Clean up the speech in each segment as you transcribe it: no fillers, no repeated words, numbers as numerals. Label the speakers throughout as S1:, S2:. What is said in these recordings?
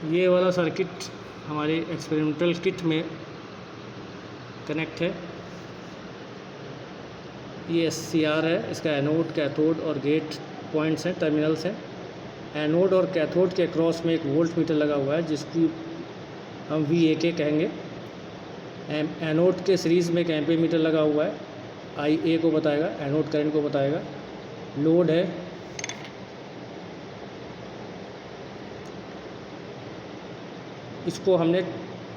S1: ये वाला सर्किट हमारी एक्सपेरिमेंटल किट में कनेक्ट है। ये SCR है, इसका एनोड, कैथोड और गेट पॉइंट्स हैं, टर्मिनल्स हैं। एनोड और कैथोड के क्रॉस में एक वोल्ट मीटर लगा हुआ है जिसकी हम VAK कहेंगे। एनोड के सीरीज़ में एक एम्पीयर मीटर लगा हुआ है, IA को बताएगा, एनोड करंट को बताएगा। लोड है, इसको हमने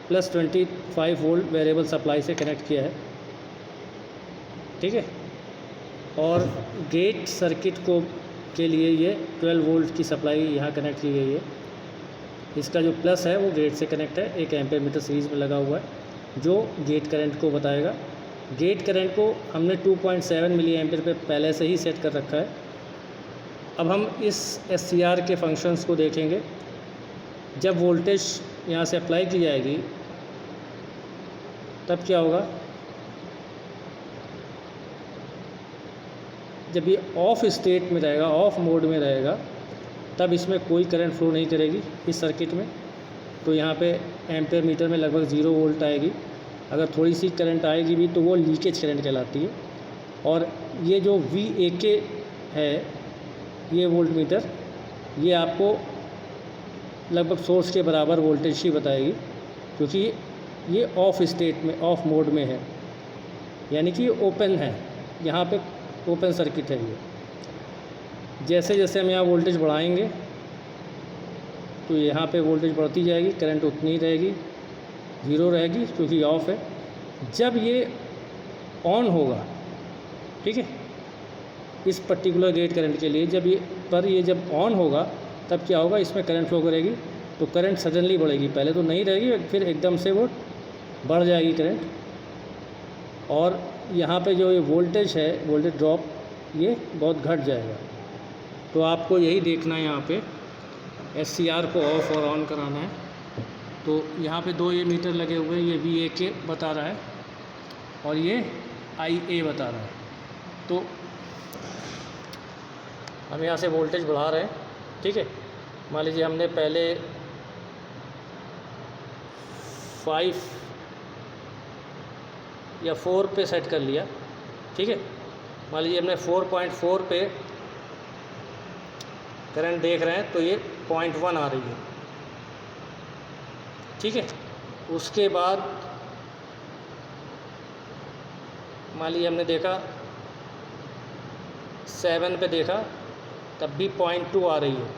S1: +25 वोल्ट वेरिएबल सप्लाई से कनेक्ट किया है, ठीक है। और गेट सर्किट को के लिए ये 12 वोल्ट की सप्लाई यहाँ कनेक्ट की गई है। इसका जो प्लस है वो गेट से कनेक्ट है, एक एम्पीयर मीटर सीरीज़ में लगा हुआ है जो गेट करंट को बताएगा। गेट करंट को हमने 2.7 मिली एम्पीयर पे पहले से ही सेट कर रखा है। अब हम इस SCR के फंक्शंस को देखेंगे। जब वोल्टेज यहाँ से अप्लाई की जाएगी तब क्या होगा, जब ये ऑफ स्टेट में रहेगा, ऑफ मोड में रहेगा, तब इसमें कोई करंट फ्लो नहीं करेगी इस सर्किट में। तो यहाँ पे एम्पीयर मीटर में लगभग 0 वोल्ट आएगी। अगर थोड़ी सी करंट आएगी भी तो वो लीकेज करंट कहलाती है। और ये जो VAK है, ये वोल्ट मीटर, ये आपको लगभग सोर्स के बराबर वोल्टेज ही बताएगी, क्योंकि ये ऑफ स्टेट में, ऑफ मोड में है, यानी कि ओपन है। यहाँ पे ओपन सर्किट है ये। जैसे जैसे हम यहाँ वोल्टेज बढ़ाएंगे तो यहाँ पे वोल्टेज बढ़ती जाएगी, करंट उतनी ही रहेगी, 0 रहेगी क्योंकि ऑफ है। जब ये ऑन होगा, ठीक है, इस पर्टिकुलर गेट करंट के लिए ये जब ऑन होगा तब क्या होगा, इसमें करंट फ्लो करेगी तो करंट सडनली बढ़ेगी। पहले तो नहीं रहेगी, फिर एकदम से वो बढ़ जाएगी करंट। और यहाँ पे जो ये वोल्टेज है, वोल्टेज ड्रॉप, ये बहुत घट जाएगा। तो आपको यही देखना है, यहाँ पे SCR को ऑफ और ऑन कराना है। तो यहाँ पे 2 ये मीटर लगे हुए हैं, ये VAK बता रहा है और ये IA बता रहा है। तो हम यहाँ से वोल्टेज बढ़ा रहे हैं, ठीक है। मान लीजिए हमने पहले 5 या 4 पे सेट कर लिया, ठीक है। मान लीजिए हमने 4.4 पे करंट देख रहे हैं तो ये 0.1 आ रही है, ठीक है। उसके बाद मान लीजिए हमने देखा 7 पे देखा, तब भी 0.2 आ रही है,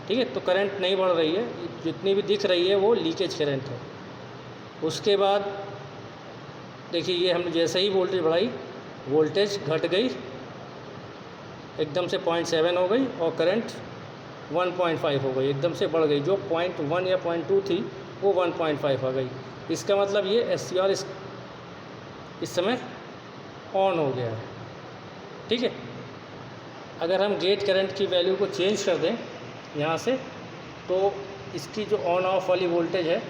S1: ठीक है। तो करंट नहीं बढ़ रही है, जितनी भी दिख रही है वो लीकेज करंट है। उसके बाद देखिए, ये हमने जैसे ही वोल्टेज बढ़ाई, वोल्टेज घट गई, एकदम से 0.7 हो गई और करंट 1.5 हो गई, एकदम से बढ़ गई। जो 0.1 या 0.2 थी वो 1.5 आ गई। इसका मतलब ये SCR इस समय ऑन हो गया है, ठीक है। अगर हम गेट करंट की वैल्यू को चेंज कर दें यहाँ से, तो इसकी जो ऑन ऑफ वाली वोल्टेज है,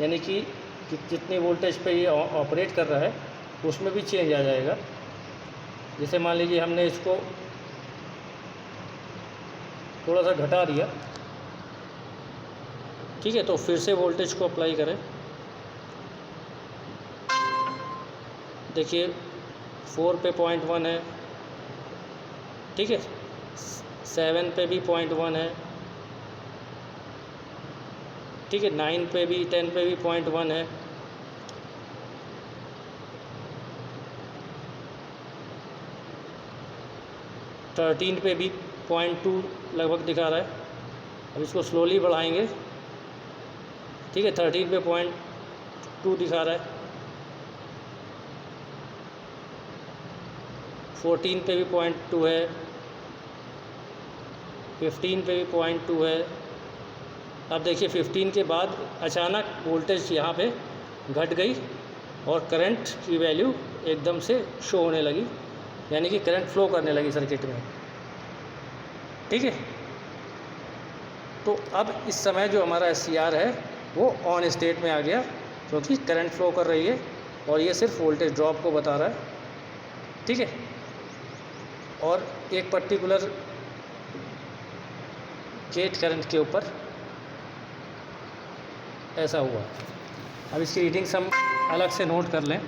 S1: यानी कि जितनी वोल्टेज पे ये ऑपरेट कर रहा है, उसमें भी चेंज आ जाएगा। जैसे मान लीजिए हमने इसको थोड़ा सा घटा दिया, ठीक है। तो फिर से वोल्टेज को अप्लाई करें। देखिए 4 पे 0.1 है, ठीक है। 7 पे भी 0.1 है, ठीक है। 9 पे भी, 10 पे भी 0.1 है, थर्टीन पे भी 0.2 लगभग दिखा रहा है। अब इसको स्लोली बढ़ाएंगे, ठीक है। 13 पे 0.2 दिखा रहा है, 14 पे भी 0.2 है, 15 पे भी 0.2 है। अब देखिए 15 के बाद अचानक वोल्टेज यहाँ पे घट गई और करंट की वैल्यू एकदम से शो होने लगी, यानी कि करंट फ्लो करने लगी सर्किट में, ठीक है। तो अब इस समय जो हमारा SCR है वो ऑन स्टेट में आ गया, क्योंकि करंट फ्लो कर रही है और ये सिर्फ वोल्टेज ड्रॉप को बता रहा है, ठीक है। और एक पर्टिकुलर गेट करंट के ऊपर ऐसा हुआ। अब इसकी रीडिंग्स हम अलग से नोट कर लें।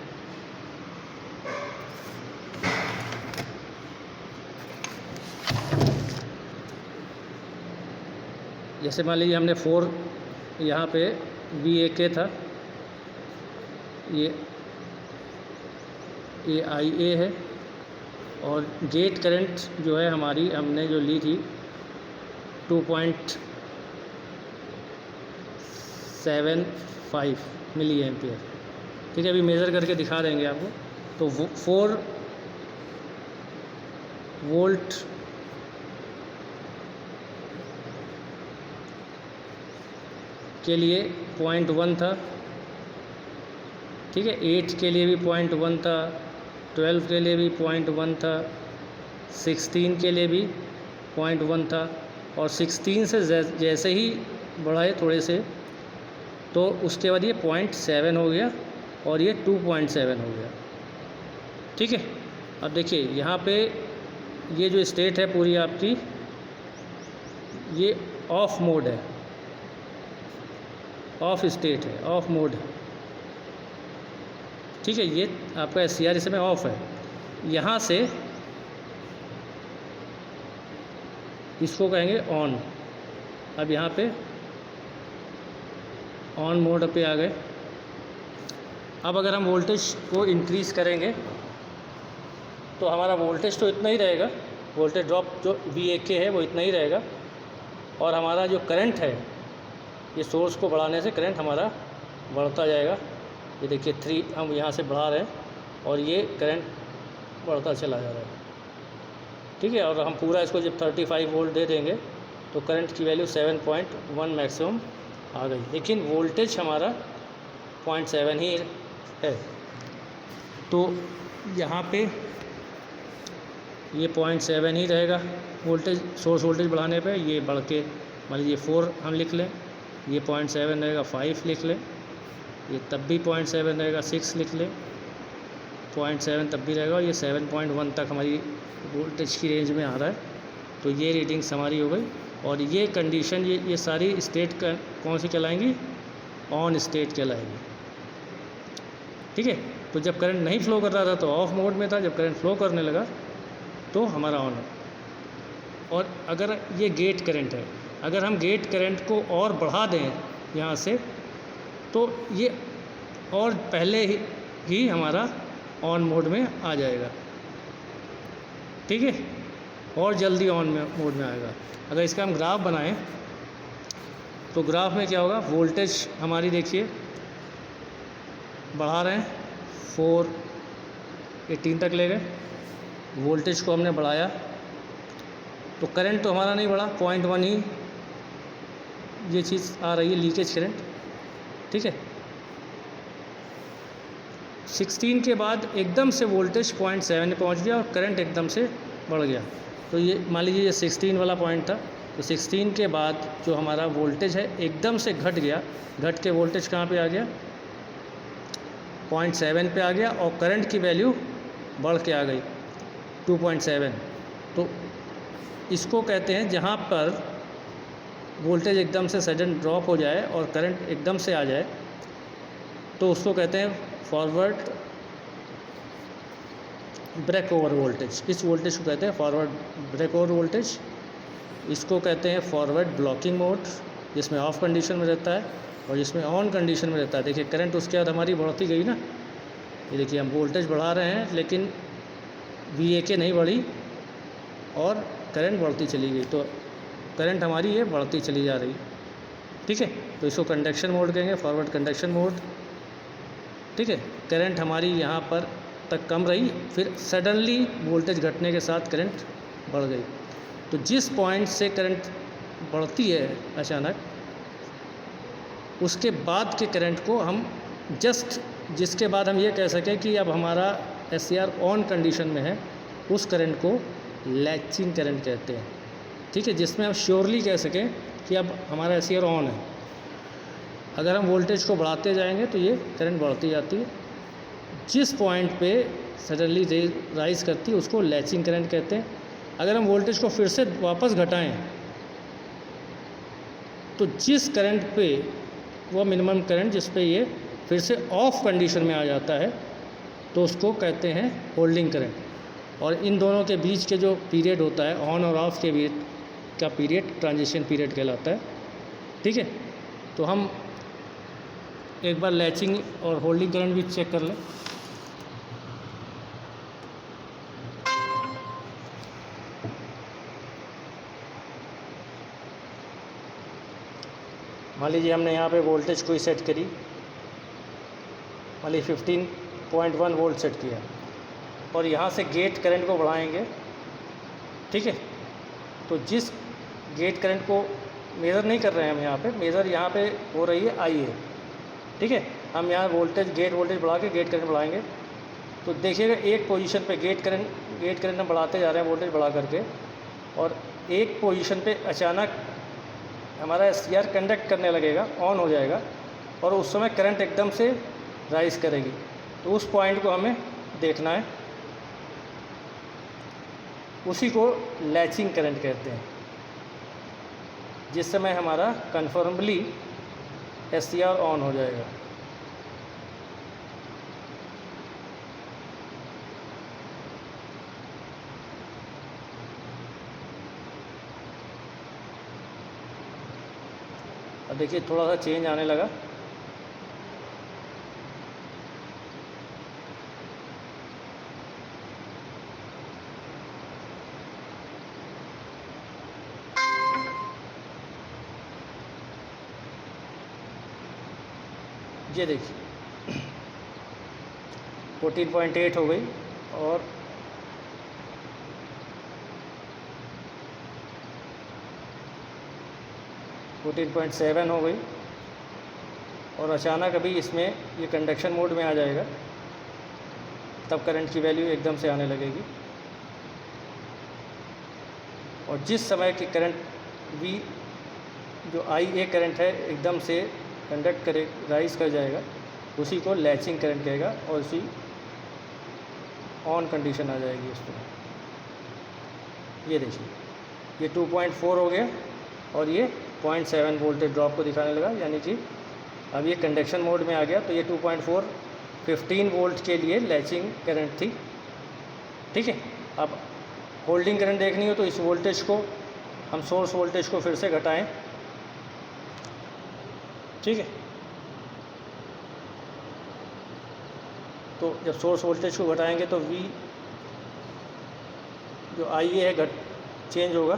S1: जैसे मान लीजिए हमने 4 यहाँ पे VAK था, ये IA है, और गेट करंट जो है हमारी हमने जो ली थी 2.75 मिली एम्पियर। ठीक है, अभी मेज़र करके दिखा देंगे आपको। तो 4 वोल्ट के लिए 0.1 था। ठीक है, 8 के लिए भी 0.1 था, 12 के लिए भी 0.1 था, 16 के लिए भी 0.1 था, और 16 से जैसे ही बढ़ाए थोड़े से तो उसके बाद ये 0.7 हो गया और ये 2.7 हो गया। ठीक है, अब देखिए यहाँ पे ये जो स्टेट है पूरी आपकी, ये ऑफ मोड है, ऑफ स्टेट है, ऑफ मोड है। ठीक है, ये आपका SCR इसमें ऑफ है। यहाँ से इसको कहेंगे ऑन। अब यहाँ पे ऑन मोड पे आ गए। अब अगर हम वोल्टेज को इंक्रीज़ करेंगे तो हमारा वोल्टेज तो इतना ही रहेगा, वोल्टेज ड्रॉप जो VAK है वो इतना ही रहेगा, और हमारा जो करंट है ये सोर्स को बढ़ाने से करंट हमारा बढ़ता जाएगा। ये देखिए 3 हम यहाँ से बढ़ा रहे हैं और ये करंट बढ़ता चला जा रहा है। ठीक है, और हम पूरा इसको जब 35 वोल्ट दे देंगे तो करंट की वैल्यू 7.1 मैक्सिमम आ गई, लेकिन वोल्टेज हमारा 0.7 ही है। तो यहाँ पे ये 0.7 ही रहेगा वोल्टेज, सोर्स वोल्टेज बढ़ाने पे। ये बढ़ के मान लीजिए 4 हम लिख लें, ये 0.7 रहेगा, 5 लिख लें, ये तब भी 0.7 रहेगा, 6 लिख लें, 0.7 तब भी रहेगा, और ये 7.1 तक हमारी वोल्टेज की रेंज में आ रहा है। तो ये रीडिंग्स हमारी हो गई, और ये कंडीशन ये सारी स्टेट का कौन सी कहलाएंगी? On state कहलाएंगी। ठीक है, तो जब करंट नहीं फ्लो कर रहा था तो ऑफ मोड में था, जब करंट फ्लो करने लगा तो हमारा ऑन है। और अगर ये गेट करंट है, अगर हम गेट करंट को और बढ़ा दें यहाँ से तो ये और पहले ही हमारा ऑन मोड में आ जाएगा। ठीक है, और जल्दी ऑन मोड में आएगा। अगर इसका हम ग्राफ बनाएं तो ग्राफ में क्या होगा? वोल्टेज हमारी देखिए बढ़ा रहे हैं, 418 तक ले गए, वोल्टेज को हमने बढ़ाया तो करंट तो हमारा नहीं बढ़ा, 0.1 ही ये चीज़ आ रही है, लीकेज करंट। ठीक है, 16 के बाद एकदम से वोल्टेज 0.7 पहुंच गया और करंट एकदम से बढ़ गया। तो ये मान लीजिए ये 16 वाला पॉइंट था, तो 16 के बाद जो हमारा वोल्टेज है एकदम से घट गया, घट के वोल्टेज कहाँ पे आ गया? 0.7 पे आ गया, और करंट की वैल्यू बढ़ के आ गई 2.7। तो इसको कहते हैं जहाँ पर वोल्टेज एकदम से सडन ड्रॉप हो जाए और करंट एकदम से आ जाए तो उसको कहते हैं फॉरवर्ड ब्रेक ओवर वोल्टेज। इस वोल्टेज को कहते हैं फॉरवर्ड ब्रेक ओवर वोल्टेज। इसको कहते हैं फॉरवर्ड ब्लॉकिंग मोड, जिसमें ऑफ कंडीशन में रहता है और जिसमें ऑन कंडीशन में रहता है। देखिए करंट उसके बाद हमारी बढ़ती गई ना, ये देखिए हम वोल्टेज बढ़ा रहे हैं लेकिन VAK नहीं बढ़ी और करंट बढ़ती चली गई, तो करंट हमारी ये बढ़ती चली जा रही। ठीक है, तो इसको कंडक्शन मोड कहेंगे, फॉरवर्ड कंडक्शन मोड। ठीक है, करंट हमारी यहाँ पर तक कम रही, फिर सडनली वोल्टेज घटने के साथ करंट बढ़ गई। तो जिस पॉइंट से करंट बढ़ती है अचानक, उसके बाद के करंट को हम जिसके बाद हम ये कह सकें कि अब हमारा SCR ऑन कंडीशन में है, उस करंट को लैचिंग करंट कहते हैं। ठीक है, जिसमें हम श्योरली कह सकें कि अब हमारा SCR ऑन है। अगर हम वोल्टेज को बढ़ाते जाएंगे तो ये करंट बढ़ती जाती है। जिस पॉइंट पे सडनली राइज करती है उसको लैचिंग करंट कहते हैं। अगर हम वोल्टेज को फिर से वापस घटाएं तो जिस करंट पे वो मिनिमम करंट जिस पे ये फिर से ऑफ कंडीशन में आ जाता है, तो उसको कहते हैं होल्डिंग करंट। और इन दोनों के बीच के जो पीरियड होता है ऑन और ऑफ के बीच का पीरियड ट्रांजिशन पीरियड कहलाता है। ठीक है, तो हम एक बार लैचिंग और होल्डिंग करंट भी चेक कर लें। मान लीजिए हमने यहाँ पे वोल्टेज कोई सेट करी, मान लीजिए 15.1 वोल्ट सेट किया, और यहाँ से गेट करंट को बढ़ाएंगे। ठीक है, तो जिस गेट करंट को मेज़र नहीं कर रहे हैं हम यहाँ पे, मेज़र यहाँ पे हो रही है आई है। ठीक है, हम यहाँ वोल्टेज गेट वोल्टेज बढ़ा के गेट करंट बढ़ाएंगे, तो देखिएगा एक पोजीशन पे गेट करंट हम बढ़ाते जा रहे हैं वोल्टेज बढ़ा करके, और एक पोजीशन पे अचानक हमारा SCR कंडक्ट करने लगेगा, ऑन हो जाएगा, और उस समय करंट एकदम से राइज करेगी। तो उस पॉइंट को हमें देखना है, उसी को लैचिंग करंट कहते हैं, जिस समय हमारा कन्फर्मली SCR ऑन हो जाएगा। अब देखिए थोड़ा सा चेंज आने लगा। ये देखिए 14.8 हो गई और 14.7 हो गई, और अचानक अभी इसमें ये कंडक्शन मोड में आ जाएगा, तब करंट की वैल्यू एकदम से आने लगेगी। और जिस समय की करंट V जो IA करंट है एकदम से कंडक्ट करे राइज कर जाएगा, उसी को लैचिंग करंट कहेगा, और उसी ऑन कंडीशन आ जाएगी इस पर। ये देखिए ये 2.4 हो गया और ये 0.7 वोल्टेज ड्रॉप को दिखाने लगा, यानी कि अब ये कंडक्शन मोड में आ गया। तो ये 2.4 15 वोल्ट के लिए लैचिंग करंट थी। ठीक है, अब होल्डिंग करंट देखनी हो तो इस वोल्टेज को हम सोर्स वोल्टेज को फिर से घटाएं। ठीक है, तो जब सोर्स वोल्टेज को घटाएंगे तो V जो IA है चेंज होगा,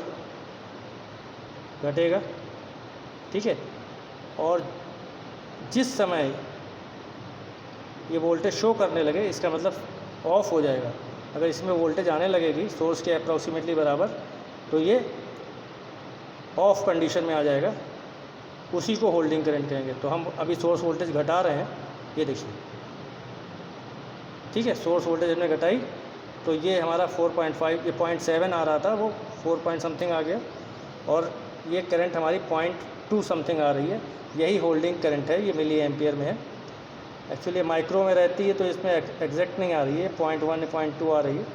S1: घटेगा। ठीक है, और जिस समय ये वोल्टेज शो करने लगे इसका मतलब ऑफ हो जाएगा। अगर इसमें वोल्टेज आने लगेगी सोर्स के अप्रॉक्सीमेटली बराबर, तो ये ऑफ कंडीशन में आ जाएगा, उसी को होल्डिंग करंट कहेंगे। तो हम अभी सोर्स वोल्टेज घटा रहे हैं, ये देखिए। ठीक है, सोर्स वोल्टेज हमने घटाई तो ये हमारा 4.5 ये 0.7 आ रहा था, वो 4 पॉइंट समथिंग आ गया, और ये करंट हमारी 0.2 समथिंग आ रही है। यही होल्डिंग करंट है, ये मिली एम्पियर में है। एक्चुअली माइक्रो में रहती है तो इसमें एग्जैक्ट नहीं आ रही है, 0.1 0.2 आ रही है।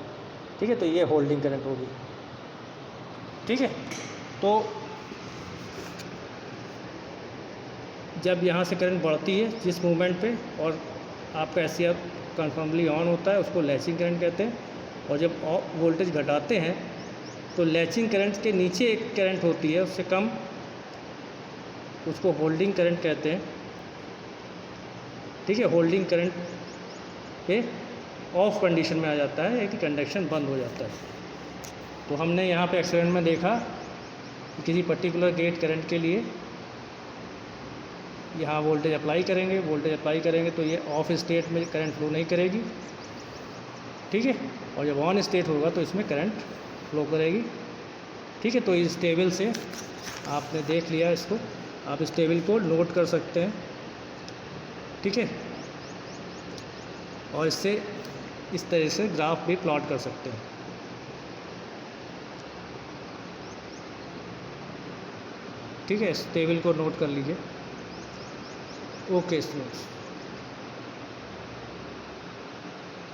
S1: ठीक है, तो ये होल्डिंग करंट होगी। ठीक है, तो जब यहाँ से करंट बढ़ती है जिस मूवमेंट पे और आपका SCR कन्फर्मली ऑन होता है, उसको लैचिंग करंट कहते हैं। और जब वोल्टेज घटाते हैं तो लैचिंग करंट के नीचे एक करंट होती है, उससे कम, उसको होल्डिंग करंट कहते हैं। ठीक है, होल्डिंग करंट पे ऑफ कंडीशन में आ जाता है कि कंडक्शन बंद हो जाता है। तो हमने यहाँ पे एक्सपेरिमेंट में देखा कि किसी पर्टिकुलर गेट करंट के लिए यहाँ वोल्टेज अप्लाई करेंगे तो ये ऑफ स्टेट में करंट फ्लो नहीं करेगी। ठीक है, और जब ऑन स्टेट होगा तो इसमें करंट फ्लो करेगी। ठीक है, तो इस टेबल से आपने देख लिया इसको, आप इस टेबल को नोट कर सकते हैं। ठीक है, और इससे इस तरह से ग्राफ भी प्लॉट कर सकते हैं। ठीक है, इस टेबल को नोट कर लीजिए। Okay students.